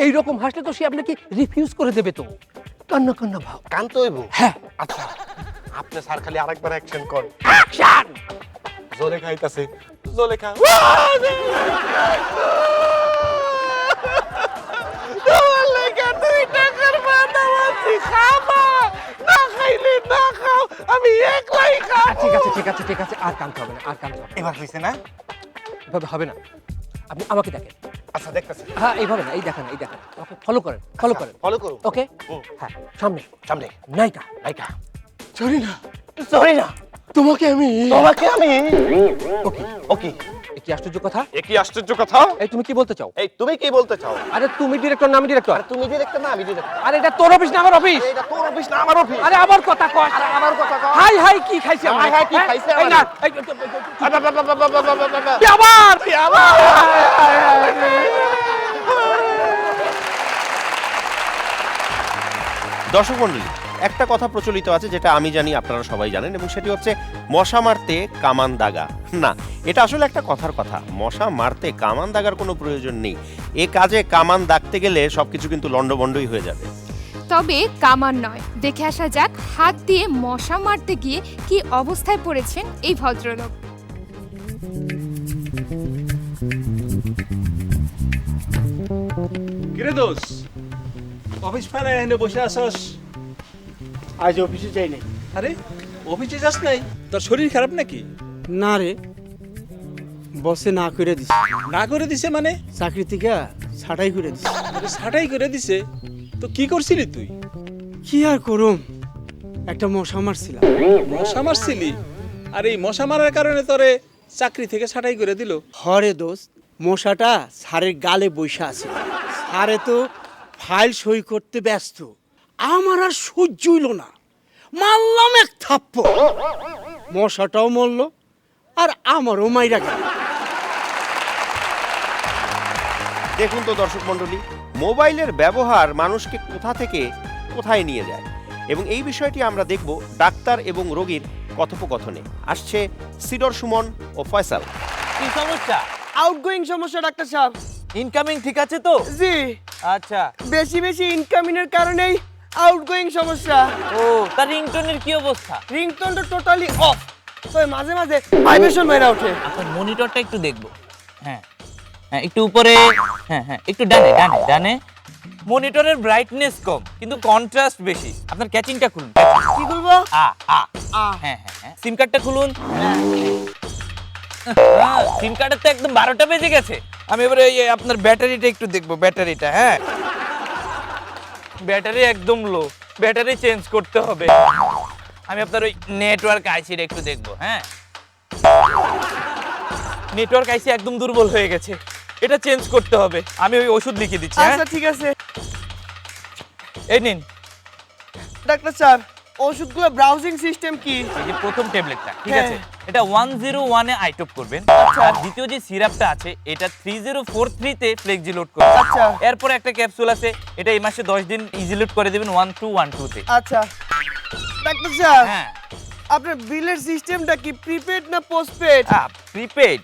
এইরকম হাসলে তো সে আপনাকে রিফিউজ করে দেবে তো। কান্না কান্না ভাব, কান তো হইব। হ্যাঁ। আচ্ছা, আপনি স্যার খালি আরেকবার অ্যাকশন কর। অ্যাকশন। জলেখা আইতাছে, জলেখা। তোমার লেগে 2 টাকার বাদাম আনছি, খাবা? না খাইলে না খাও, আমি একলাই খাবো। ঠিক আছে ঠিক আছে ঠিক আছে, আর কাঁদতে হবে না, আর কাঁদতে হবে না। এবার হইছে না? এভাবে হবে না, আপনি আমাকে দেখেন। আচ্ছা দেখতেছি। হ্যাঁ, এইভাবে না, এই দেখেন, এই দেখেন, আমাকে ফলো করেন, ফলো করেন। ফলো করুন। ওকে, হ্যাঁ, সামনে সামনে নায়িকা। নায়িকা। সরি না, সরি না, তোমাকে আমি। তোমাকে আমি। ওকে ওকে। কি আশ্চর্য কথা! কি আশ্চর্য কথা! এই তুমি কি বলতে চাও? এই তুমি কি বলতে চাও? আরে তুমি ডিরেক্টর না আমি ডিরেক্টর? তুমি ডিরেক্টর না আমি ডিরেক্টর? আরে এটা তোর অফিস না আমার অফিস? এটা তোর অফিস না আমার অফিস? আরে আমার কথা কয়, আরে আমার কথা কও। হাই হাই কি খাইছি আমরা? হাই হাই কি খাইছি এই না, আমরা? এই কি আবার কি আবার? দর্শক মণ্ডলী, একটা কথা প্রচলিত আছে যেটা আমি জানি, আপনারা সবাই জানেন, এবং সেটি হচ্ছে মশা মারতে কামান দাগা। না, এটা আসলে একটা কথার কথা। মশা মারতে কামান দাগার কোনো প্রয়োজন নেই। এ কাজে কামান দাগতে গেলে সবকিছু কিন্তু লন্ডভন্ডই হয়ে যাবে। তবে কামান নয়, দেখে আসা যাক হাত দিয়ে মশা মারতে গিয়ে কি অবস্থায় পড়েছেন এই ভদ্রলোক। কিরে দোষ, অফিস ফানায় এনে বসে আসস? আজ অফিসে যাই নাই। আরে অফিসে যাস নাই? তোর শরীর খারাপ নাকি? না রে, বসে না করে দিছে। না করে দিছে মানে? চাকরি থেকে ছাঁটাই করে দিছে। আরে ছাঁটাই করে দিছে? তো কি করছিলি তুই? কি আর করুম, একটা মশা মারছিলাম। মশা মারছিলি? আর এই মশা মারার কারণে তোরে চাকরি থেকে ছাঁটাই করে দিল? হরে দোস্ত, মশাটা স্যারের গালে বসে আছে। স্যারে তো ফাইল সই করতে ব্যস্ত, আমার আর সহ্য হইল না, মারলাম এক থাপ্পড়। মশাটাও মরল আর আমারও মাইরা গেল। দেখুন তো দর্শক মণ্ডলী, মোবাইলের ব্যবহার মানুষকে কোথা থেকে কোথায় নিয়ে যায়, এবং এই বিষয়টি আমরা দেখব ডাক্তার এবং রোগীর কথোপকথনে আসছে সিডর সুমন ও ফয়সাল। কি সমস্যা? আউটগোয়িং সমস্যা ডাক্তার সাহেব। ইনকামিং ঠিক আছে তো? জি। আচ্ছা। বেশি বেশি ইনকামিং এর কারণেই আউটগোয়িং সমস্যা। ও, তার রিংটোনের কি অবস্থা? রিংটোন তো টোটালি অফ, তো মাঝে মাঝে ভাইব্রেশন মেরা ওঠে। আচ্ছা, মনিটরটা একটু দেখবো। হ্যাঁ হ্যাঁ, একটু উপরে। হ্যাঁ হ্যাঁ, একটু ডানে ডানে ডানে। মনিটরের ব্রাইটনেস কম কিন্তু কন্ট্রাস্ট বেশি। আপনার ক্যাচিংটা খুলুন। কি খুলবো? আ আ হ্যাঁ হ্যাঁ হ্যাঁ, সিম কার্ডটা খুলুন। সিম কার্ডের তো একদম 12টা বেজে গেছে। আমি এবারে এই আপনার ব্যাটারিটা একটু দেখবো। ব্যাটারিটা, হ্যাঁ, ব্যাটারি একদম লো, ব্যাটারি চেঞ্জ করতে হবে। আমি আপনার ওই নেটওয়ার্ক আইসিটা একটু দেখবো। হ্যাঁ, নেটওয়ার্ক আইসি একদম দুর্বল হয়ে গেছে, এটা চেঞ্জ করতে হবে। আমি ওই ওষুধ লিখে দিচ্ছি। আচ্ছা ঠিক আছে এই নিন। ডাক্তার স্যার, ওষুধগুলো ব্রাউজিং সিস্টেম কি? এই যে প্রথম ট্যাবলেটটা, ঠিক আছে, এটা 101 এ আইটপ করবেন। আর দ্বিতীয় যে সিরাপটা আছে এটা 3043 তে ফ্লেক্সি লোড করবেন। আচ্ছা। এরপর একটা ক্যাপসুল আছে, এটা এই মাসে 10 দিন ইজি লোড করে দিবেন 1212 তে। আচ্ছা ডাক্তার স্যার, হ্যাঁ, আপনার বিলের সিস্টেমটা কি প্রিপেড না পোস্টপেড? প্রিপেড।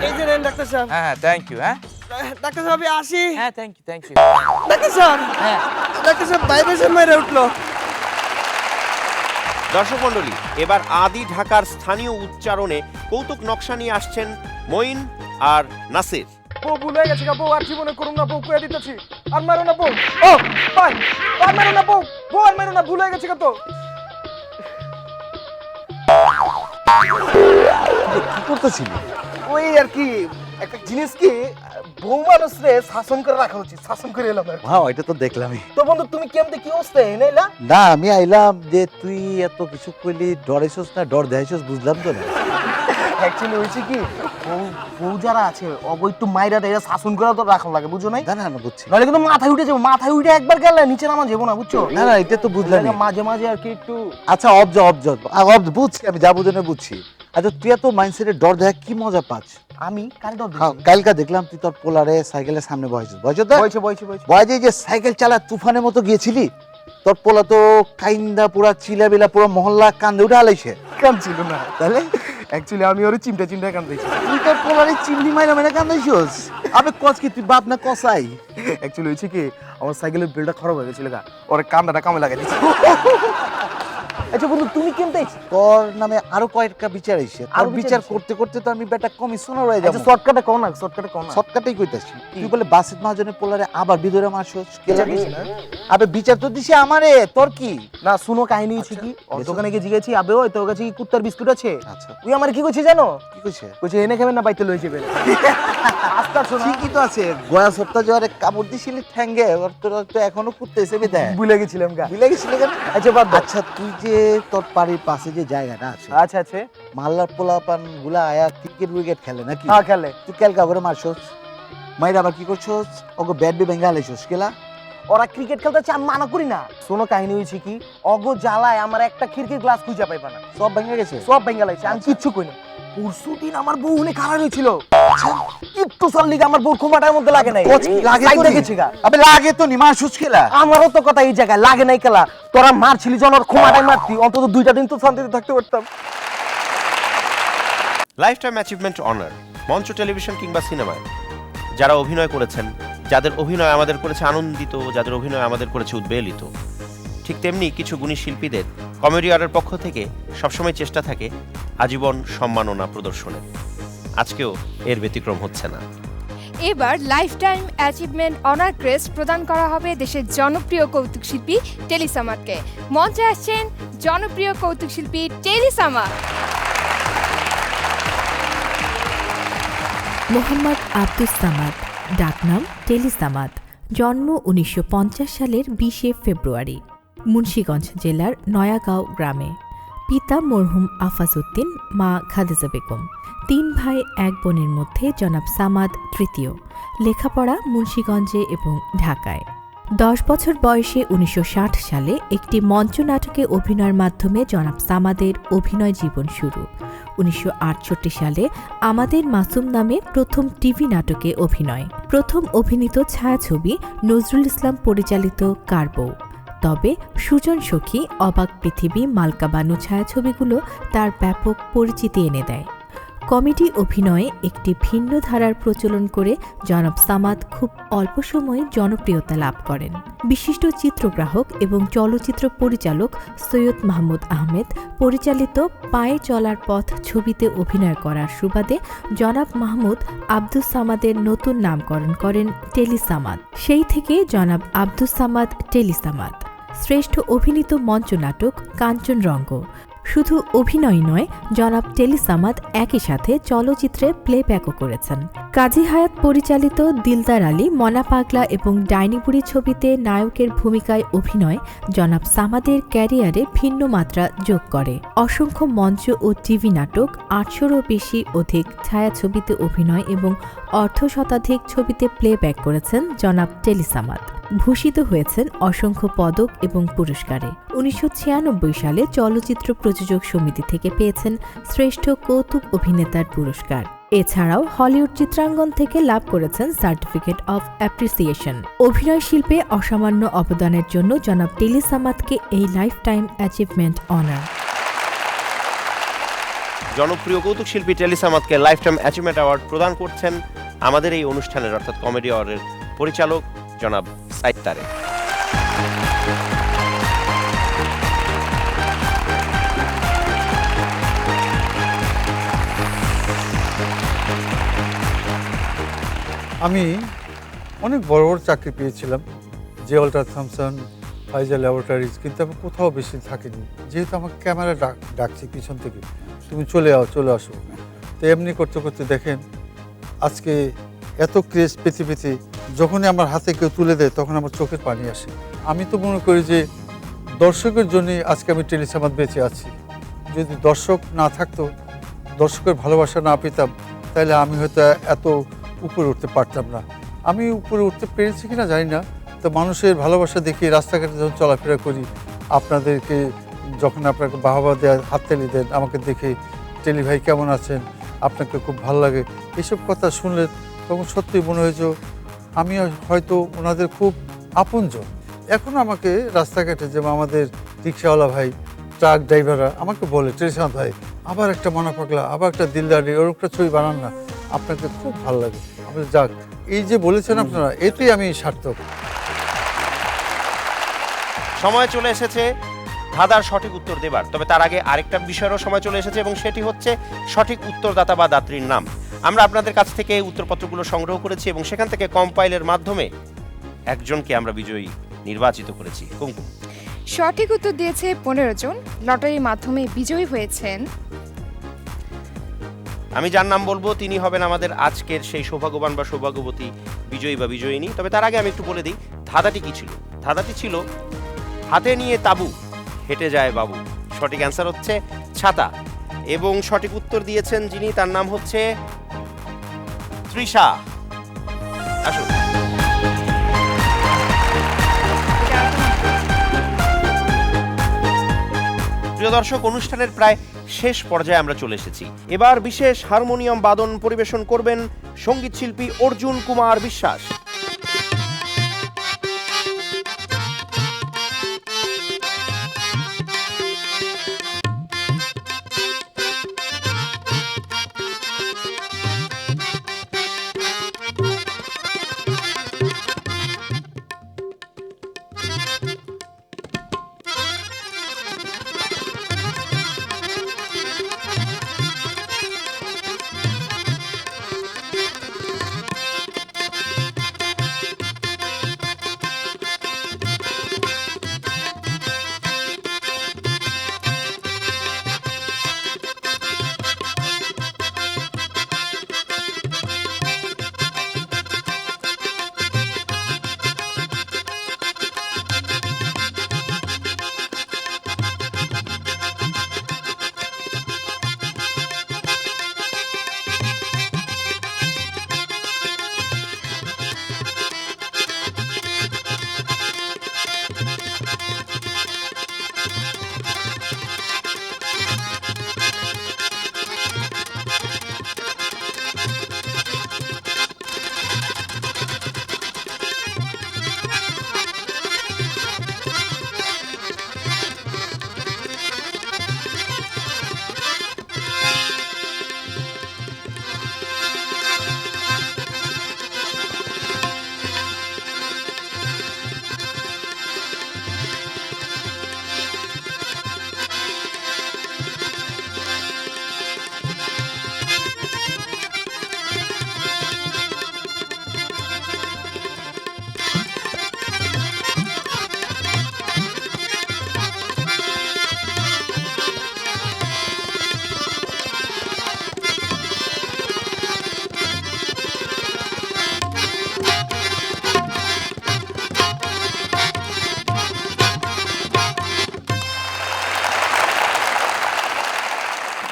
এই যে নেন ডাক্তার স্যার। হ্যাঁ, থ্যাংক ইউ। হ্যাঁ ডাক্তার সাহেব আমি আসি। হ্যাঁ, thank you thank you. Doctor sir, হ্যাঁ ডাক্তার সাহেব ভাইব্রেশন মেরে উঠলো। দর্শক মণ্ডলী, এবার আদি ঢাকার স্থানীয় উচ্চারণে কৌতুক নকশা নিয়ে আসছেন মঈন আর নাসির। বউ ভুল হয়ে গেছে, বউ আর জীবনে করুন না, বউ কয়ে দিতেছি। আর মারো না বউ। ও ভাই, আর মারো না বউ, বউ আর মারো না, ভুল হয়ে গেছে তো। কি করতেছিলি? ওই আর কি, একটা জিনিস কি বউ মানুষরে শাসন করে রাখা উচিত, শাসন করে এলাম। হ্যাঁ, এটা তো দেখলামই। তো বন্ধু তুমি কেমতে কি অবস্থা এনেলা? না, আমি আইলাম যে তুই এত কিছু কইলি, ডরাইছস না ডর দেখাইছস বুঝলাম তো না। অ্যাকচুয়ালি হইছে কি, বউ যারা আছে অবৈ একটু মাইরা দেয়, শাসন করে তো রাখা লাগে, বুঝো নাই? না না না, বুঝছি। নাহলে কিন্তু মাথায় উঠে যাবো, মাথায় উঠে একবার গেলে নিচে নামা যাবো না, বুঝছো? না না, এটা তো বুঝলাম। মাঝে মাঝে আর কি একটু। আচ্ছা, বুঝছি, আমি যা বুঝে বুঝছি। আচ্ছা, তুই এত মাইন্ডসেটে ডর দেখা কি মজা পাচ্ছ? আমি কাল ডর কালকা দেখলাম তুই তোর পোলারে সাইকেলের সামনে বসেছিস। বয়সে বয়সে যে সাইকেল চালা তুফানের মতো গিয়েছিলি, তোর পোলা তো কাইন্দা পুরা চিলাবিলা পুরো মহল্লা কান্দে উঠে আলাইছে। কাঁদছিল না, তাহলে অ্যাকচুয়ালি আমি ওরে চিমটা কান্দাইছি। তুই তোর পোলারে চিমনি মাইরা মাইরা কান্দাইছস? আবে কস কি, তুই বাপ না কসাই? অ্যাকচুয়ালি হয়েছে কি, আমার সাইকেলের বেলটা খারাপ হয়ে গেছিল, ওরে কান্দাটা কামে লাগাই দিচ্ছি। আচ্ছা বন্ধু, তুমি কেমন? তোর নামে আরো কয়েকটা বিচার আইছে, আর বিচার করতে করতে তো আমি বেটা কমিশনার হয়ে যাব। শর্টকাটে কও না, শর্টকাটে কও না। শর্টকাটেই কইতাছি। তুই বলে বাসিত মহাজনের পোলারে আবার বিদরে মারছস, কে জানিস না? আবে বিচার তো দিছে আমারে, তোর কি? না শুনো, কাহিনী হচ্ছে কি, ওর দোকানে গিয়ে জিজ্ঞেছি, আবে ওই তোর কাছে কি কুত্তার বিস্কুট আছে? আচ্ছা, ওই আমার কি কইছে জানো? কি কইছে? কইছে এনে খাবেন না বাইতে লই যাবেন। আস্তা শোনা, ঠিকই তো আছে। গয়া সপ্তাহ যারে কামড় দিছিলি ঠ্যাঙ্গে, ওর তোরা তো এখনো কুত্তে এসে বিদায়। ভুলে গেছিলাম গা। ভুলে গেছিলি কেন? আচ্ছা বাদ দাও। আচ্ছা, তুই যে তোর বাড়ির পাশে যে জায়গাটা আছে, আচ্ছা আছে, মাল্লার পোলাপান গুলা আয়া ক্রিকেট উইকেট খেলে নাকি? হ্যাঁ খেলে। তুই কালকা করে মারছস, মাইরা আবার কি করছস? ওকে ব্যাট বি ভেঙে আলাইছস কেলা? ওরা ক্রিকেট খেলতে চায়, আমি মানা করি না। শোনো কাহিনী হয়েছে কি, অগো জ্বালায় আমার একটা খিড়কির গ্লাস খুঁজে পাইবা না, সব ভেঙে গেছে। সব ভেঙে লাইছে, আমি কিচ্ছু কই না। পরশু দিন আমার বউ অনেক খারাপ হয়েছিল, একটু চল লিগে আমার বউ ক্ষমাটার মধ্যে লাগে নাই। লাগে তো দেখেছি গা, আবে লাগে তো নি, মারছস কেলা? আমারও তো কথা এই জায়গায় লাগে নাই কেলা। তোরা মারছিলি যখন ওর ক্ষমাটাই মারতি, অন্তত 2টা দিন তো শান্তিতে থাকতে পারতাম। লাইফ টাইম অ্যাচিভমেন্ট অনার, মঞ্চ, টেলিভিশন কিংবা সিনেমায় যারা অভিনয় করেছেন, যাদের অভিনয় আমাদের করেছে আনন্দিত, যাদের অভিনয় আমাদের করেছে উদ্বেলিত, ঠিক তেমনি কিছু গুণী শিল্পীদের কমেডি আওয়ারের পক্ষ থেকে সবসময় চেষ্টা থাকে আজীবন সম্মাননা প্রদর্শনের। আজকেও এর ব্যতিক্রম হচ্ছে না। এবার life time achievement honour crest প্রদান করা হবে দেশের জনপ্রিয় কৌতুক শিল্পী টেলি সামাদকে। মঞ্চে আসছেন জনপ্রিয় কৌতুক শিল্পী টেলি সামাদ। মোহাম্মদ আব্দুস সামাদ, ডাকনাম টেলি সামাদ, জন্ম 1950 সালের 20 ফেব্রুয়ারি, মুন্সিগঞ্জ জেলার নয়াগাঁও গ্রামে। পিতা মরহুম আফাজ উদ্দিন, মা খাদিজা বেগম। 3 ভাই 1 বোনের মধ্যে জনাব সামাদ তৃতীয়। লেখাপড়া মুন্সিগঞ্জে এবং ঢাকায়। 10 বছর বয়সে 1960 সালে একটি মঞ্চ নাটকে অভিনয়ের মাধ্যমে জনাব সামাদের অভিনয় জীবন শুরু। 1968 সালে আমাদের মাসুম নামে প্রথম টিভি নাটকে অভিনয়। প্রথম অভিনীত ছায়াছবি নজরুল ইসলাম পরিচালিত কারবউ। তবে সুজন সখী, অবাক পৃথিবী, মালকা বানু ছায়াছবিগুলো তার ব্যাপক পরিচিতি এনে দেয়। কমেডি অভিনয়ে একটি ভিন্ন ধারার প্রচলন করে জনাব সামাদ খুব অল্প সময়ে জনপ্রিয়তা লাভ করেন। বিশিষ্ট চিত্রগ্রাহক এবং চলচ্চিত্র পরিচালক সৈয়দ মাহমুদ আহমেদ পরিচালিত পায়ে চলার পথ ছবিতে অভিনয় করার সুবাদে জনাব মাহমুদ আব্দুস সামাদের নতুন নামকরণ করেন টেলি সামাদ। সেই থেকে জনাব আব্দুস সামাদ টেলি সামাদ। শ্রেষ্ঠ অভিনীত মঞ্চনাটক কাঞ্চনরঙ্গ। শুধু অভিনয় নয়, জনাব টেলি সামাদ একই সাথে চলচ্চিত্রে প্লেব্যাকও করেছেন। কাজী হায়াত পরিচালিত দিলদার আলী, মনা পাগলা এবং ডাইনিবুড়ি ছবিতে নায়কের ভূমিকায় অভিনয় জনাব সামাদের ক্যারিয়ারে ভিন্ন মাত্রা যোগ করে। অসংখ্য মঞ্চ ও টিভি নাটক, ৮০০রও বেশি অধিক ছায়াছবিতে অভিনয় এবং অর্ধশতাধিক ছবিতে প্লেব্যাক করেছেন জনাব টেলি সামাদ। ভূষিত হয়েছেন অসংখ্য পদক এবং পুরস্কারে। ১৯৯৬ সালে চলচ্চিত্র প্রযোজক সমিতি থেকে পেয়েছেন শ্রেষ্ঠ কৌতুক অভিনেতার পুরস্কার। এছাড়াও হলিউড চিত্রাঙ্গন থেকে লাভ করেছেন সার্টিফিকেট অফ অ্যাপ্রিসিয়েশন। অভিনয় শিল্পে অসামান্য অবদানের জন্য জনাব টেলি সামাদকে এই লাইফ টাইম অ্যাচিভমেন্ট অনার। জনপ্রিয় কৌতুক শিল্পী টেলি সামাদকে লাইফ টাইম অ্যাচিভমেন্ট অ্যাওয়ার্ড প্রদান করছেন আমাদের এই অনুষ্ঠানের অর্থাৎ কমেডি আওয়ারের পরিচালক জনাব সাইদ তারেক। আমি অনেক বড় বড় চাকরি পেয়েছিলাম, J Walter Thomson, Pfizer laboratories, কিন্তু আমি কোথাও বেশি থাকিনি। যেহেতু আমাকে ক্যামেরা ডাকছি পিছন থেকে, তুমি চলে আসো। তো এমনি করতে করতে দেখেন আজকে এত ক্রেজ পৃথিবীতে, যখনই আমার হাতে কেউ তুলে দেয় তখন আমার চোখের পানি আসে। আমি তো মনে করি যে দর্শকের জন্যই আজকে আমি টেলি সামাদ বেঁচে আছি। যদি দর্শক না থাকতো, দর্শকের ভালোবাসা না পেতাম, তাহলে আমি হয়তো এত উপরে উঠতে পারতাম না। আমি উপরে উঠতে পেরেছি কিনা জানি না, তো মানুষের ভালোবাসা দেখি রাস্তাঘাটে যখন চলাফেরা করি, আপনাদেরকে যখন আপনাকে বাহবা দেওয়ার হাততালি দেন, আমাকে দেখে টেলি ভাই কেমন আছেন, আপনাকে খুব ভালো লাগে, এসব কথা শুনলে তখন সত্যিই মনে হয়েছে আমি হয়তো ওনাদের খুব আপনজন। এখন আমাকে রাস্তাঘাটে যেমন আমাদের রিক্সাওয়ালা ভাই, ট্রাক ড্রাইভাররা আমাকে বলে, টেলি সামাদ ভাই আবার একটা মনা পাগলা, আবার একটা দিলদারি, ওর একটা ছবি বানান না, আপনাকে খুব ভালো লাগে। আমি যাক, এই যে বলেছেন আপনারা, এতেই আমি সার্থক। সময় চলে এসেছে ধাঁধার সঠিক উত্তর দেবার। তবে তার আগে আরেকটা বিষয়েরও সময় চলে এসেছে, এবং সেটি হচ্ছে সঠিক উত্তরদাতা বা দাত্রীর নাম। আমরা আপনাদের কাছ থেকে উত্তরপত্রগুলো সংগ্রহ করেছি এবং সেখান থেকে কম্পাইলের মাধ্যমে একজনকে আমরা বিজয়ী নির্বাচিত করেছি। কুমকুম সঠিক উত্তর দিয়েছে ১৫ জন। লটারির মাধ্যমে বিজয়ী হয়েছেন, আমি যার নাম বলবো তিনি হবেন আমাদের আজকের সেই সৌভাগ্যবান বা সৌভাগ্যবতী বিজয়ী বা বিজয়িনী। তবে তার আগে আমি একটু বলে দিই ধাঁধাটি কি ছিল। ধাঁধাটি ছিল হাতে নিয়ে তাবু হেঁটে যায় বাবু। সঠিক অ্যান্সার হচ্ছে ছাতা, এবং সঠিক উত্তর দিয়েছেন যিনি, তার নাম হচ্ছে তৃষা। আসুন। প্রিয় দর্শক, অনুষ্ঠানের প্রায় শেষ পর্যায়ে আমরা চলে এসেছি। এবার বিশেষ হারমোনিয়াম বাদন পরিবেশন করবেন সঙ্গীত শিল্পী Arjun Kumar Biswas.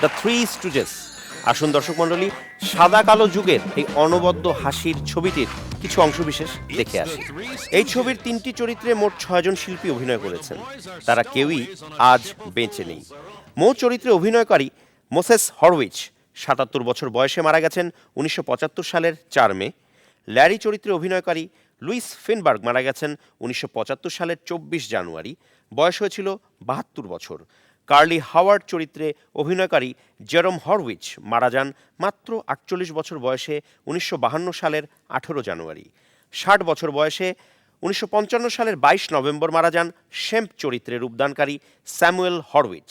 The three stooges. আসুন দর্শক মণ্ডলী, সাদা কালো যুগের এই অনবদ্য হাসির ছবিটির কিছু অংশবিশেষ দেখে আসি। এই ছবির 3টি চরিত্রে মোট 6 জন শিল্পী অভিনয় করেছেন। তারা কেউই আজ বেঁচে নেই। মূল চরিত্রে অভিনয়কারী মোসেস হরউইচ 77 বছর বয়সে মারা গেছেন 1975 সালের 4 মে। ল্যারি চরিত্রে অভিনয়কারী লুইস ফিনবার্গ মারা গেছেন 1975 সালের 24 জানুয়ারি। বয়স হয়েছিল 72 বছর। কার্লি হাওয়ার্ড চরিত্রে অভিনয়কারী জেরম হরউইচ মারা যান মাত্র 48 বছর বয়সে 1952 সালের 18 জানুয়ারি। 60 বছর বয়সে 1955 সালের 22 নভেম্বর মারা যান শেম্প চরিত্রে রূপদানকারী স্যামুয়েল হরউইচ।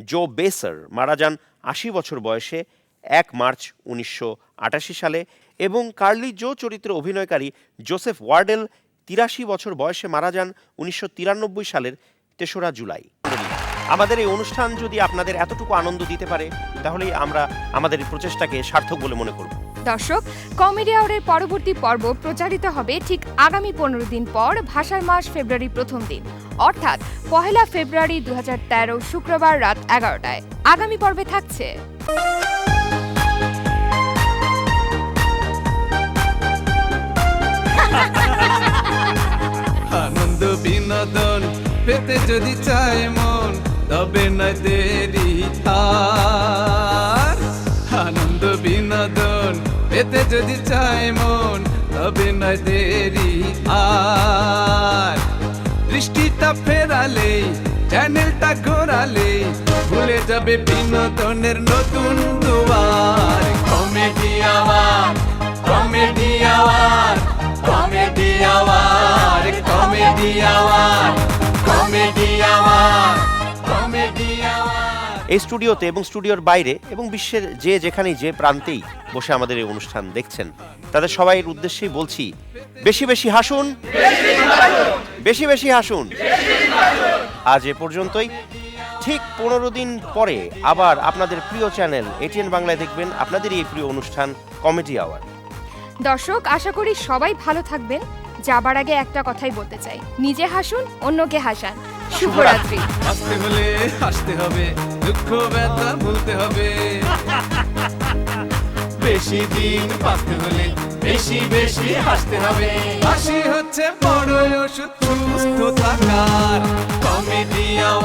জো বেসার মারা যান 80 বছর বয়সে 1 মার্চ 1988 সালে এবং কার্লি জো চরিত্রে অভিনয়কারী জোসেফ ওয়ার্ডেল 83 বছর বয়সে মারা যান 1993 সালের 3রা জুলাই। আমাদের এই অনুষ্ঠান যদি আপনাদের এতটুকু আনন্দ দিতে পারে তাহলেই আমরা আমাদের এই প্রচেষ্টাকে সার্থক বলে মনে করব। দর্শক, কমেডি আওয়ারের পরবর্তী পর্ব প্রচারিত হবে ঠিক আগামী 15 দিন পর ভাষার মাস ফেব্রুয়ারি প্রথম দিন, অর্থাৎ 1 ফেব্রুয়ারি 2013 শুক্রবার রাত 11টায়। আগামী পর্বে থাকছে আনন্দ বিনোদন পেতে যদি চায় মন, তবে নয় দেরি আর। আনন্দ বিনোদন পেতে যদি চায় মন, তবে নয় দেরি আর। দৃষ্টিটা ফেরালে, চ্যানেলটা ঘোরালে, ভুলে যাবে বিনোদনের নতুন দুয়ার। Comedy hour, comedy hour, comedy hour, comedy hour, comedy hour, comedy hour. এই স্টুডিওতে এবং স্টুডিওর বাইরে এবং বিশ্বের যে যেখানেই যে প্রান্তেই বসে আমাদের এই অনুষ্ঠান দেখছেন, তাদের সবাইয়ের উদ্দেশ্যেই বলছি, বেশি বেশি হাসুন, বেশি বেশি হাসুন। আজ এ পর্যন্তই। ঠিক 15 দিন পরে আবার আপনাদের প্রিয় চ্যানেল এটিএন বাংলায় দেখবেন আপনাদের এই প্রিয় অনুষ্ঠান কমেডি আওয়ার। দর্শক, আশা করি সবাই ভালো থাকবেন। যাবার আগে একটা কথাই বলতে চাই, নিজে হাসুন, অন্যকে হাসান। শুভরাত্রি। হাসতে হলে হাসতে হবে, দুঃখ ব্যথা ভুলতে হবে। বেশি দিন বাঁচতে হলে বেশি বেশি হাসতে হবে। হাসি হচ্ছে বড় ওষুধ সুস্থ থাকার। Comedy hour.